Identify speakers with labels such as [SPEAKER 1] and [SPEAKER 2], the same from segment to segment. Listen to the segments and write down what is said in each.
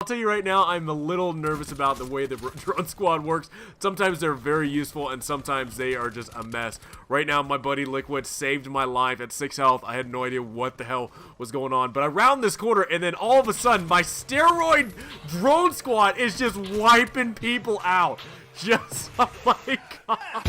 [SPEAKER 1] I'll tell you right now, I'm a little nervous about the way the drone squad works. Sometimes they're very useful, and sometimes they are just a mess. Right now, my buddy Liquid saved my life at 6 health. I had no idea what the hell was going on. But I round this corner, and then all of a sudden, my steroid drone squad is just wiping people out. Just, oh my god.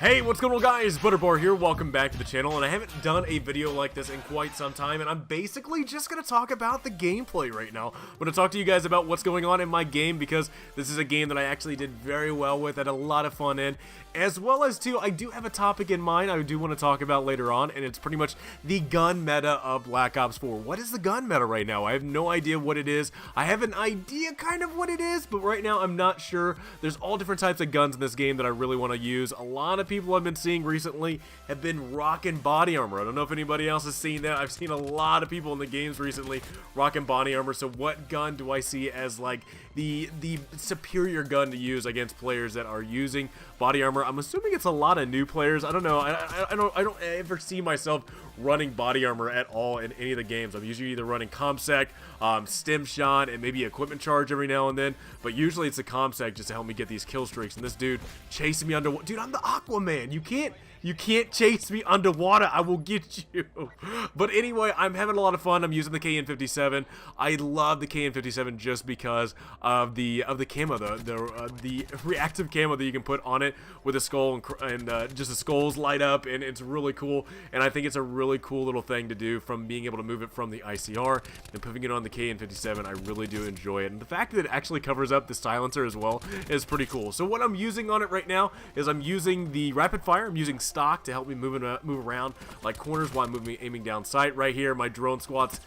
[SPEAKER 1] Hey, what's going on guys? Butterbar here, welcome back to the channel, and I haven't done a video like this in quite some time, and I'm basically just going to talk about the gameplay right now. I'm going to talk to you guys about what's going on in my game, because this is a game that I actually did very well with, had a lot of fun in, as well as too, I do have a topic in mind I do want to talk about later on, and it's pretty much the gun meta of Black Ops 4. What is the gun meta right now? I have no idea what it is. I have an idea kind of what it is, but right now I'm not sure. There's all different types of guns in this game that I really want to use. A lot of people I've been seeing recently have been rocking body armor. I don't know if anybody else has seen that. I've seen a lot of people in the games recently rocking body armor. So what gun do I see as like the superior gun to use against players that are using body armor? I'm assuming it's a lot of new players. I don't know. I don't ever see myself running body armor at all in any of the games. I'm usually either running ComSec, stim shot, and maybe equipment charge every now and then. But usually it's the ComSec just to help me get these kill streaks. And this dude chasing me underwater. Dude, I'm the Aquaman. You can't chase me underwater. I will get you. But anyway, I'm having a lot of fun. I'm using the KN57. I love the KN57 just because of the camo, the reactive camo that you can put on it with a skull and just the skulls light up, and it's really cool. And I think it's a really cool little thing to do, from being able to move it from the ICR and putting it on the KN57. I really do enjoy it, and the fact that it actually covers up the silencer as well is pretty cool. So what I'm using on it right now is I'm using the rapid fire. I'm using stock to help me move around like corners while I'm aiming down sight. Right here, my drone squad's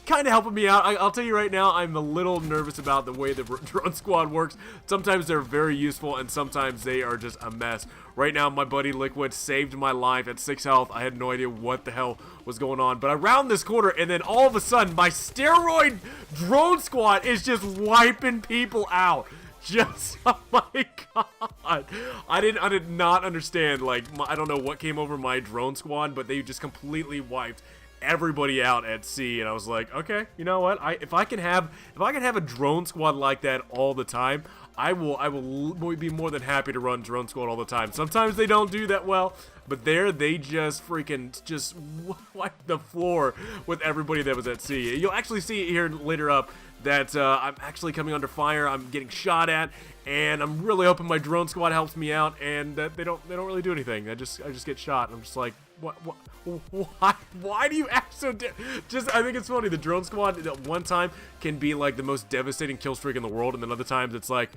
[SPEAKER 1] kind of helping me out. I'll tell you right now, I'm a little nervous about the way the drone squad works. Sometimes they're very useful, and sometimes they are just a mess. Right now, my buddy Liquid saved my life at 6 health. I had no idea what the hell was going on. But I round this corner, and then all of a sudden, my steroid drone squad is just wiping people out. Just, oh my god, I did not understand, like, I don't know what came over my drone squad, but they just completely wiped everybody out at sea. And I was like, okay, you know what, if I can have a drone squad like that all the time, I will be more than happy to run drone squad all the time. Sometimes they don't do that well, but they just freaking just wiped the floor with everybody that was at sea. You'll actually see here later up that I'm actually coming under fire. I'm getting shot at, and I'm really hoping my drone squad helps me out, and that they don't really do anything. I just get shot, and I'm just like, why do you act so I think it's funny. The drone squad at one time can be like the most devastating kill streak in the world, and then other times it's like,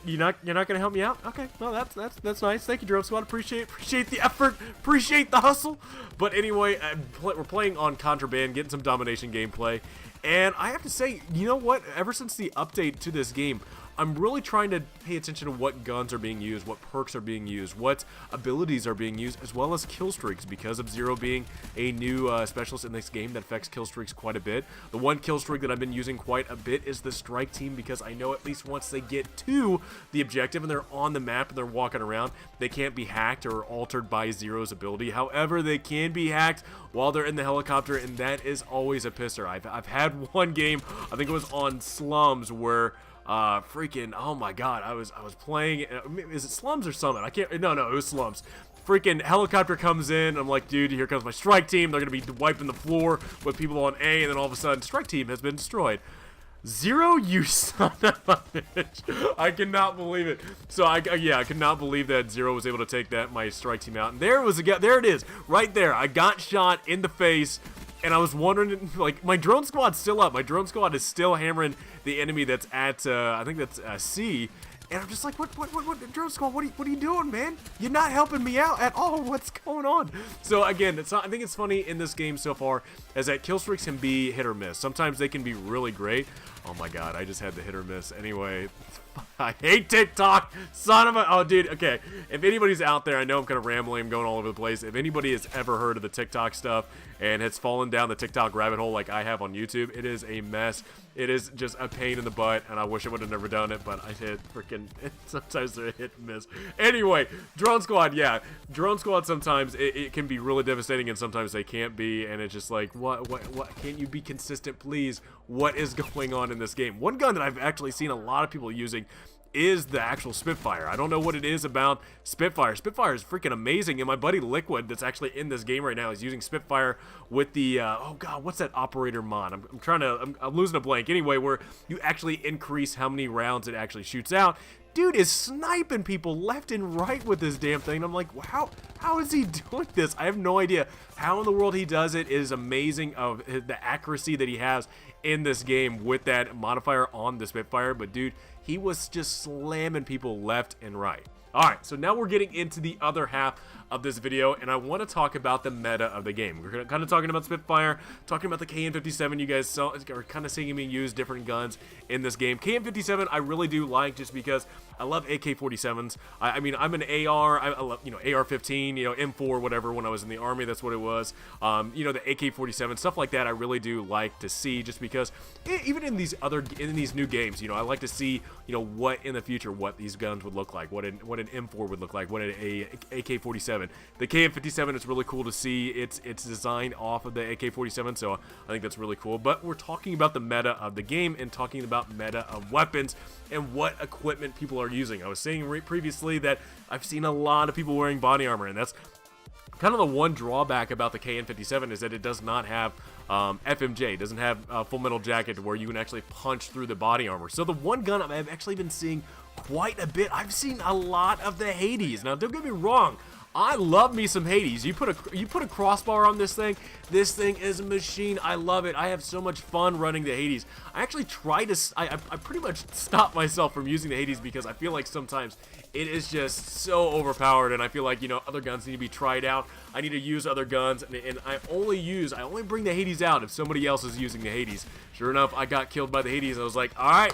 [SPEAKER 1] you're not gonna help me out? Okay, well that's nice. Thank you, drone squad. Appreciate the effort. Appreciate the hustle. But anyway, we're playing on Contraband, getting some domination gameplay, and I have to say, you know what? Ever since the update to this game, I'm really trying to pay attention to what guns are being used, what perks are being used, what abilities are being used, as well as kill streaks, because of Zero being a new specialist in this game that affects kill streaks quite a bit. The one kill streak that I've been using quite a bit is the strike team, because I know at least once they get to the objective and they're on the map and they're walking around, they can't be hacked or altered by Zero's ability. However, they can be hacked while they're in the helicopter, and that is always a pisser. I've had one game, I think it was on Slums, where freaking, oh my god, I was playing, is it Slums or Summit? I can't, no, it was Slums. Freaking helicopter comes in, I'm like, dude, here comes my strike team, they're gonna be wiping the floor with people on A, and then all of a sudden, strike team has been destroyed. Zero, you son of a bitch. I cannot believe it. So, yeah, I could not believe that Zero was able to take my strike team out. And there it is, right there. I got shot in the face, and I was wondering, like, my drone squad's still up. My drone squad is still hammering the enemy that's at, I think that's C. And I'm just like, what, drone squad, what are you doing, man? You're not helping me out at all. What's going on? So again, I think it's funny in this game so far is that kill streaks can be hit or miss. Sometimes they can be really great. Oh my god, I just had the hit or miss. Anyway, I hate TikTok, son of a... Oh, dude, okay. If anybody's out there, I know I'm kind of rambling, I'm going all over the place. If anybody has ever heard of the TikTok stuff and has fallen down the TikTok rabbit hole like I have on YouTube, it is a mess. It is just a pain in the butt, and I wish I would have never done it, but I hit freaking... Sometimes they're hit and miss. Anyway, Drone Squad, yeah. Drone Squad, sometimes it can be really devastating, and sometimes they can't be, and it's just like, what, can't you be consistent, please? What is going on in this game? One gun that I've actually seen a lot of people using is the actual Spitfire. I don't know what it is about Spitfire. Spitfire is freaking amazing, and my buddy Liquid that's actually in this game right now is using Spitfire with the, oh god, what's that operator mod? I'm losing a blank. Anyway, where you actually increase how many rounds it actually shoots out. Dude is sniping people left and right with this damn thing. I'm like, how is he doing this? I have no idea how in the world he does it. It is amazing of the accuracy that he has in this game with that modifier on the Spitfire. But dude, he was just slamming people left and right. Alright, so now we're getting into the other half of this video, and I want to talk about the meta of the game. We're kind of talking about Spitfire, talking about the KN-57. You guys are kind of seeing me use different guns in this game. KN-57 I really do like just because I love AK-47s. I mean, I'm an AR, I love, you know, AR-15, you know, M4, whatever, when I was in the Army, that's what it was. You know, the AK-47, stuff like that I really do like to see just because, even in these new games, you know, I like to see, you know, what in the future, what these guns would look like, what an M4 would look like, what an AK-47. The KN-57 is really cool to see. It's designed off of the AK-47, so I think that's really cool. But we're talking about the meta of the game and talking about meta of weapons and what equipment people are using. I was saying previously that I've seen a lot of people wearing body armor, and that's kind of the one drawback about the KN-57 is that it does not have FMJ. It doesn't have Full Metal Jacket where you can actually punch through the body armor. So the one gun I've actually been seeing quite a bit, I've seen a lot of the Hades. Now, don't get me wrong, I love me some Hades. You put a crossbar on this thing is a machine. I love it. I have so much fun running the Hades. I actually try to, I pretty much stop myself from using the Hades because I feel like sometimes it is just so overpowered, and I feel like, you know, other guns need to be tried out. I need to use other guns, and I only bring the Hades out if somebody else is using the Hades. Sure enough, I got killed by the Hades. I was like, all right,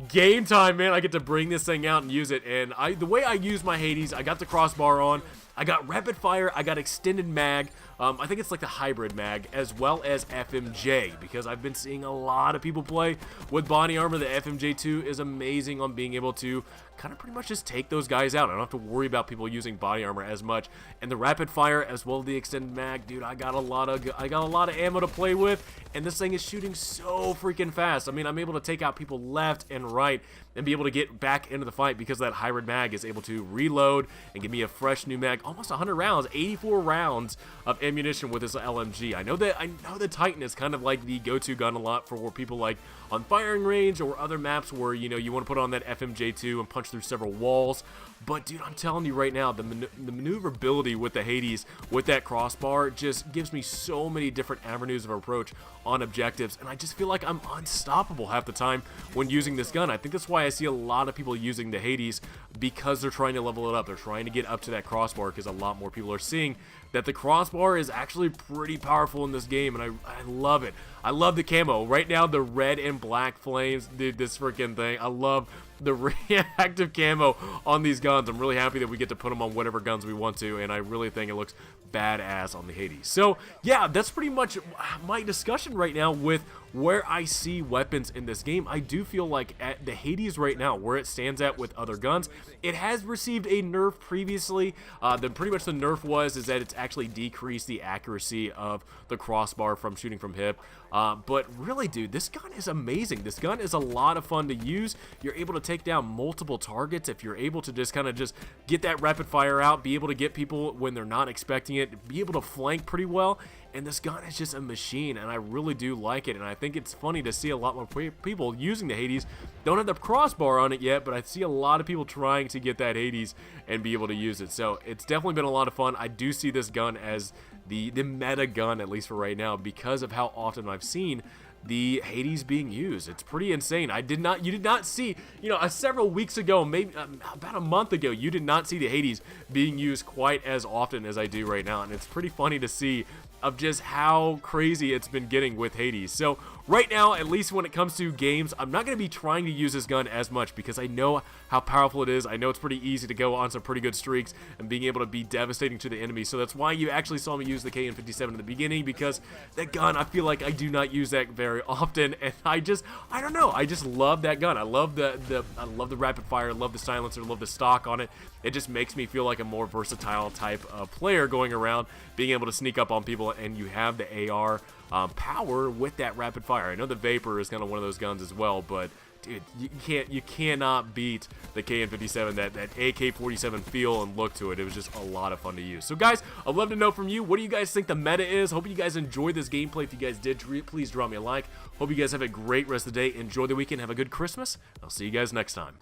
[SPEAKER 1] game time, man. I get to bring this thing out and use it. And the way I use my Hades, I got the crossbar on, I got rapid fire, I got extended mag, I think it's like the hybrid mag, as well as FMJ, because I've been seeing a lot of people play with body armor. The FMJ2 is amazing on being able to kind of pretty much just take those guys out. I don't have to worry about people using body armor as much. And the rapid fire as well as the extended mag, dude, I got a lot of ammo to play with, and this thing is shooting so freaking fast. I mean, I'm able to take out people left and right and be able to get back into the fight because that hybrid mag is able to reload and give me a fresh new mag. Almost 100 rounds, 84 rounds of ammunition with this LMG. I know the Titan is kind of like the go-to gun a lot for people like on firing range or other maps where, you know, you want to put on that FMJ2 and punch through several walls. But dude, I'm telling you right now, the maneuverability with the Hades, with that crossbar, just gives me so many different avenues of approach on objectives, and I just feel like I'm unstoppable half the time when using this gun. I think that's why I see a lot of people using the Hades, because they're trying to level it up. They're trying to get up to that crossbar, because a lot more people are seeing that the crossbar is actually pretty powerful in this game, and I love it. I love the camo. Right now, the red and black flames, dude, this freaking thing. I love the reactive camo on these guns. I'm really happy that we get to put them on whatever guns we want to, and I really think it looks badass on the Hades. So yeah, that's pretty much my discussion right now with where I see weapons in this game. I do feel like at the Hades right now, where it stands at with other guns, it has received a nerf previously. Pretty much the nerf is that it's actually decreased the accuracy of the crossbar from shooting from hip. But really, dude, this gun is amazing. This gun is a lot of fun to use. You're able to take down multiple targets if you're able to just kind of just get that rapid fire out, be able to get people when they're not expecting it, be able to flank pretty well. And this gun is just a machine, and I really do like it. And I think it's funny to see a lot more people using the Hades. Don't have the crossbar on it yet, but I see a lot of people trying to get that Hades and be able to use it. So it's definitely been a lot of fun. I do see this gun as the meta gun, at least for right now, because of how often I've seen the Hades being used. It's pretty insane. You did not see, you know, several weeks ago, maybe about a month ago, you did not see the Hades being used quite as often as I do right now, and it's pretty funny to see of just how crazy it's been getting with Hades. So right now, at least when it comes to games, I'm not going to be trying to use this gun as much because I know how powerful it is. I know it's pretty easy to go on some pretty good streaks and being able to be devastating to the enemy. So that's why you actually saw me use the KN-57 in the beginning, because that gun, I feel like I do not use that very often, and I don't know, I just love that gun. I love the rapid fire, I love the silencer, I love the stock on it. It just makes me feel like a more versatile type of player going around, being able to sneak up on people, and you have the AR power with that rapid fire. I know the Vapor is kind of one of those guns as well, but dude, you cannot beat the KN-57, that AK-47 feel and look to it. It was just a lot of fun to use. So guys, I'd love to know from you, what do you guys think the meta is? Hope you guys enjoyed this gameplay. If you guys did, please drop me a like. Hope you guys have a great rest of the day. Enjoy the weekend. Have a good Christmas. I'll see you guys next time.